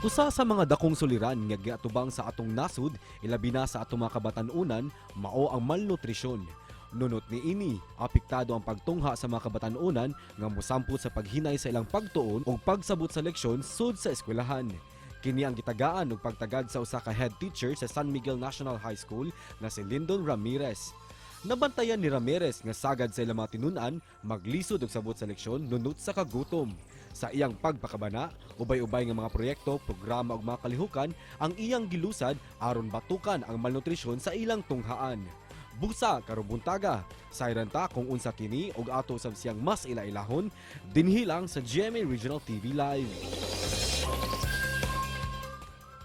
Usa sa mga dakong suliran nga giatubang sa atong nasud, ilabi na sa atong mga kabatanunan, mao ang malnutrisyon. Nunot ni ini, apektado ang pagtungha sa mga kabatanunan nga mosampot sa paghinay sa ilang pagtuon o pagsabot sa leksyon sud sa eskwelahan. Kini ang gitagaan og pagtagad sa usa ka head teacher sa San Miguel National High School nga si Lyndon Ramirez. Nabantayan ni Ramirez nga sagad sa ilang mga tinunan maglisod og sabot sa leksyon nunot sa kagutom. Sa iyang pagpakabana, ubay-ubay nga mga proyekto, programa ug mga kalihukan ang iyang gilusad aron batukan ang malnutrisyon sa ilang tunghaan. Busa karon buntaga, sayran ta kung unsa kini ug ato usab siyang mas ilailahon dinhi lang sa GMA Regional TV Live.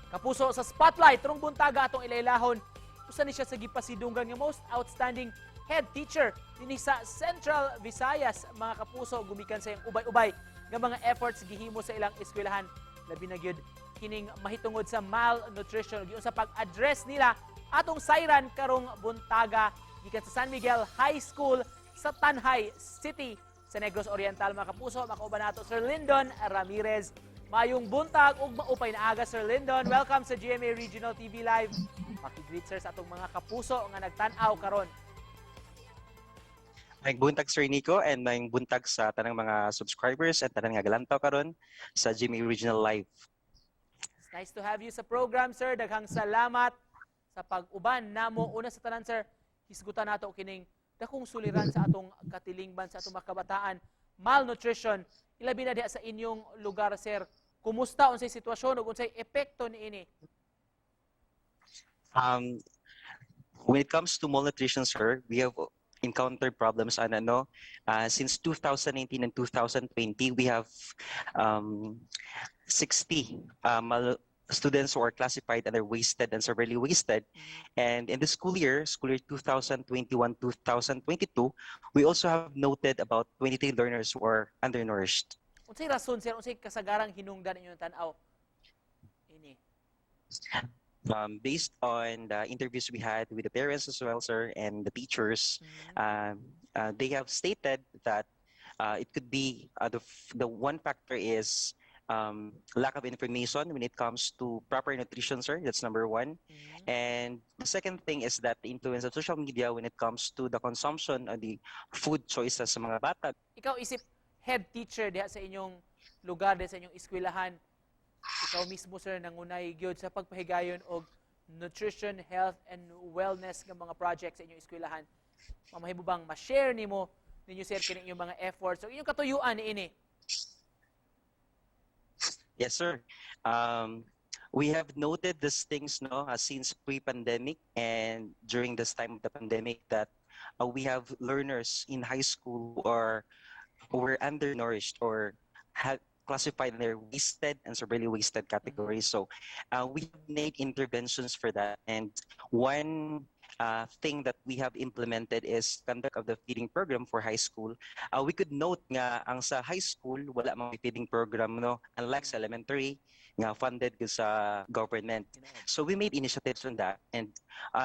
Kapuso sa spotlight, turong buntaga atong ilailahon. Usa ni siya sa gipasidunggan nga most outstanding head teacher dinhi sa Central Visayas. Mga kapuso, gumikan sa iyang ubay-ubay nga mga efforts gihimo sa ilang eskwelahan. Labi na gyud kining mahitungod sa malnutrition giun sa pag-address nila atong sayran karong buntaga gikan sa San Miguel High School sa Tanjay City sa Negros Oriental. Mga kapuso, makauban nato Sir Lyndon Ramirez. Mayong buntag ug maupay na aga, Sir Lyndon. Welcome sa GMA Regional TV Live. Pakigreet, sir, sa atong mga kapuso nga nagtan-aw karon. Maayong buntag, Sir Nico, and maayong buntag sa tanang mga subscribers at tanang nga galantaw karon sa GMA Regional Live. It's nice to have you sa program, sir. Daghang salamat sa pag-uban namo. Una sa tanan, sir, hisgutan nato kining dakong suliran sa atong katilingban, sa atong mga kabataan. Malnutrition. Ilabi na diha sa inyong lugar, sir. Kumusta unsay sitwasyon ug unsay epekto niini? When it comes to malnutrition, sir, we have encountered problems since 2019 and 2020. We have 60 students who are classified under wasted and severely wasted. And in the school year 2021-2022, we also have noted about 23 learners who are undernourished. Unsay rason, sir? Unsay kasagarang hinungdan inyong tan-aw? Ini. Based on the interviews we had with the parents as well, sir, and the teachers, they have stated that it could be the one factor is lack of information when it comes to proper nutrition, sir. That's number one. And the second thing is that the influence of social media when it comes to the consumption of the food choices sa mga bata. Ikaw isip head teacher diha sa inyong lugar, diha sa inyong eskwelahan. Ikaw mismo, sir, nangunay gyud sa pagpahigayon og nutrition, health, and wellness ng mga projects sa inyong eskwelahan. Mamahimo bang ma-share ninyo, sir, kini inyong mga efforts o inyong katuyuan niini? Yes, sir. We have noted these things since pre-pandemic and during this time of the pandemic that we have learners in high school who were undernourished or have classified in their wasted and severely wasted categories. So we have made interventions for that. And one thing that we have implemented is conduct of the feeding program for high school. We could note nga ang sa high school wala mga feeding program unlike sa elementary nga funded sa government. So we made initiatives on that, and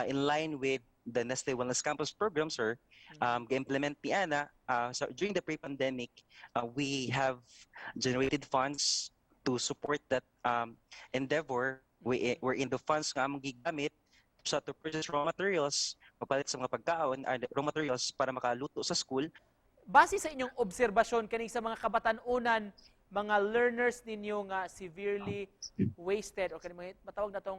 in line with the Nestle Wellness Campus program, sir, implement ni Ana. So during the pre-pandemic, we have generated funds to support that endeavor. We're in the funds nga among gigamit to purchase raw materials, papalit sa mga pagkaon, raw materials para makaluto sa school. Base sa inyong obserbasyon kaning sa mga kabatanunan, mga learners ninyo nga severely wasted o kaning matawag na tong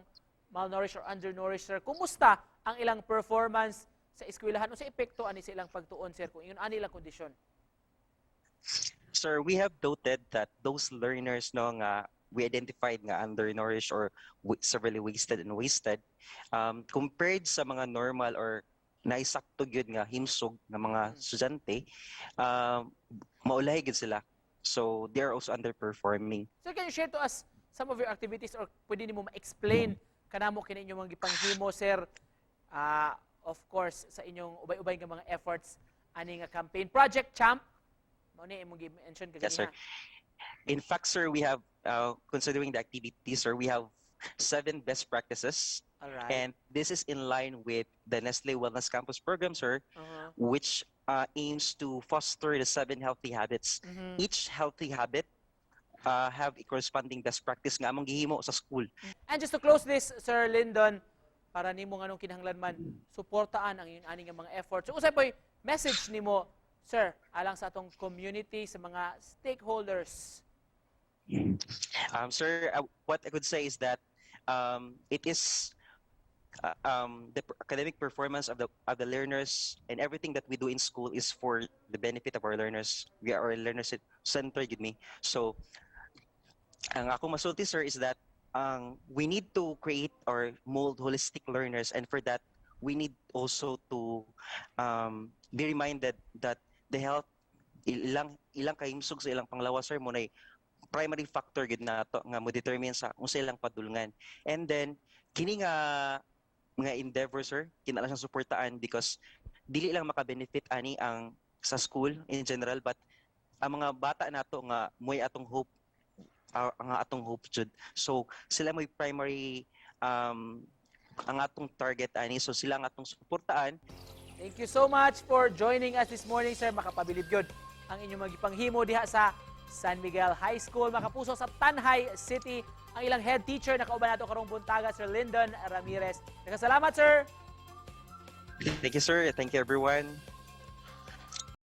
malnourished or undernourished, sir, kumusta ang ilang performance sa eskwelahan o sa epekto ani sa ilang pagtuon, sir, kung iyon ani ilang kondisyon? Sir, we have noted that those learners nga we identified nga undernourished or severely wasted and wasted, compared sa mga normal or naisakto gyud nga himsog nga mga estudyante, maulahi gyud sila. So they are also underperforming. Sir, can you share to us some of your activities or pwede nimo ma-explain kanamo kini inyong mga gipanghimo, sir? Of course, sa inyong ubay-ubay nga mga efforts ani nga campaign Project Champ. Mao ni imong gi-mention kagani. Yes, sir. In fact, sir, we have, considering the activities, sir, we have 7 best practices. Alright. And this is in line with the Nestle Wellness Campus program, sir, which aims to foster the 7 healthy habits. Each healthy habit have a corresponding best practice nga among gihimo sa school. And just to close this, Sir Lyndon, para nimo nganong kinahanglan man suportaan ang inyong aning mga efforts. So usay po'y message nimo, sir, alang sa atong community, sa mga stakeholders. Sir, what I could say is that it is the academic performance of the learners and everything that we do in school is for the benefit of our learners. We are learners centered with me. So, ang ako masulti, sir, is that we need to create or mold holistic learners, and for that we need also to be reminded that the health ilang kahimsog sa ilang panglawas, sir, mo na primary factor gid na to nga mo determine sa unsa ilang padulngan. And then kini nga mga endeavor, sir, kinala siyang suportaan because dili lang maka-benefit ani ang sa school in general, but ang mga bata nato nga moy atong hope, ang atong hope jud. So sila moy primary ang atong target ani, so sila ang atong suportaan. Thank you so much for joining us this morning, sir. Makapabilib yun ang inyong magipanghimo diha sa San Miguel High School. Makapuso sa Tanjay City, ang ilang head teacher na kauban nato karong buntaga, Sir Lyndon Ramirez. Salamat, sir. Thank you, sir. Thank you, everyone.